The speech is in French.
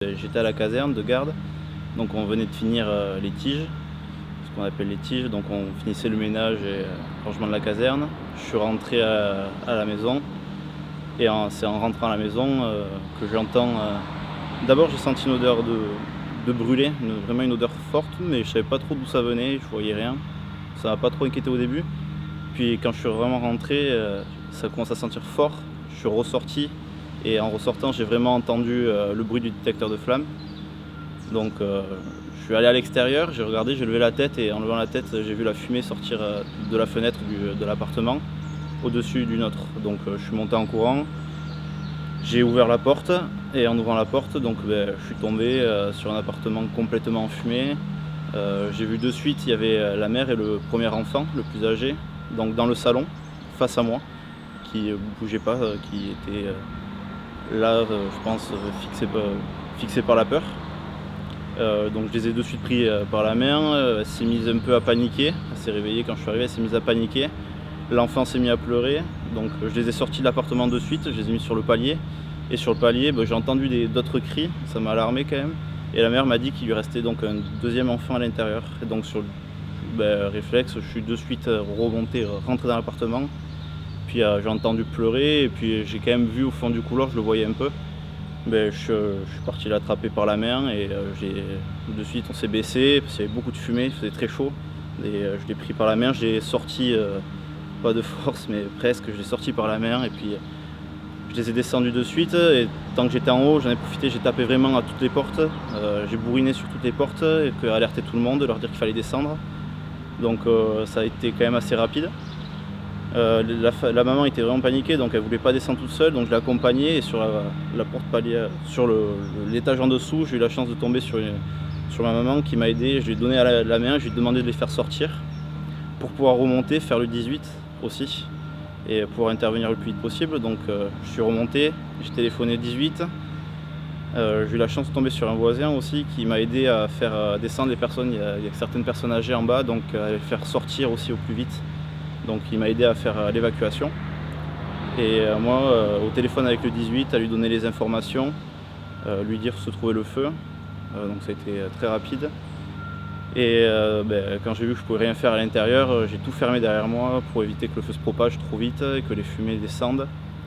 J'étais à la caserne de garde, donc on venait de finir les tiges, ce qu'on appelle les tiges, donc on finissait le ménage et le rangement de la caserne. Je suis rentré à la maison et c'est en rentrant à la maison que j'entends... D'abord j'ai senti une odeur de brûlé, vraiment une odeur forte, mais je savais pas trop d'où ça venait, je voyais rien. Ça m'a pas trop inquiété au début. Puis quand je suis vraiment rentré, ça commence à sentir fort, je suis ressorti. Et en ressortant, j'ai vraiment entendu le bruit du détecteur de flammes. Donc je suis allé à l'extérieur, j'ai regardé, j'ai levé la tête et en levant la tête, j'ai vu la fumée sortir de la fenêtre de l'appartement au-dessus du nôtre. Donc je suis monté en courant, j'ai ouvert la porte et en ouvrant la porte, je suis tombé sur un appartement complètement enfumé. J'ai vu de suite, il y avait la mère et le premier enfant, le plus âgé, donc dans le salon, face à moi, qui ne bougeait pas, qui était... là, je pense, fixé par la peur. Donc je les ai de suite pris par la main, elle s'est mise un peu à paniquer, elle s'est réveillée quand je suis arrivé, elle s'est mise à paniquer. L'enfant s'est mis à pleurer, donc je les ai sortis de l'appartement de suite, je les ai mis sur le palier. Et sur le palier, j'ai entendu d'autres cris, ça m'a alarmé quand même. Et la mère m'a dit qu'il lui restait donc un deuxième enfant à l'intérieur. Et donc sur le réflexe, je suis de suite remonté, rentré dans l'appartement. Puis j'ai entendu pleurer et puis j'ai quand même vu au fond du couloir, je le voyais un peu. Je suis parti l'attraper par la main et de suite on s'est baissé parce qu'il y avait beaucoup de fumée, il faisait très chaud. Et je l'ai pris par la main, je l'ai sorti, pas de force mais presque, je l'ai sorti par la main et puis je les ai descendus de suite. Et tant que j'étais en haut, j'en ai profité, j'ai tapé vraiment à toutes les portes. J'ai bourriné sur toutes les portes et alerté tout le monde, leur dire qu'il fallait descendre. Donc ça a été quand même assez rapide. La maman était vraiment paniquée, donc elle voulait pas descendre toute seule, donc je l'ai accompagnée et sur la porte palier, sur l'étage en dessous, j'ai eu la chance de tomber sur ma maman qui m'a aidé. Je lui ai donné la main, je lui ai demandé de les faire sortir pour pouvoir remonter, faire le 18 aussi et pouvoir intervenir le plus vite possible. Donc je suis remonté, j'ai téléphoné 18. J'ai eu la chance de tomber sur un voisin aussi qui m'a aidé à faire descendre les personnes. Il y a certaines personnes âgées en bas, donc à les faire sortir aussi au plus vite. Donc il m'a aidé à faire l'évacuation. Et moi, au téléphone avec le 18, à lui donner les informations, lui dire où se trouvait le feu. Donc ça a été très rapide. Et quand j'ai vu que je ne pouvais rien faire à l'intérieur, j'ai tout fermé derrière moi pour éviter que le feu se propage trop vite et que les fumées descendent.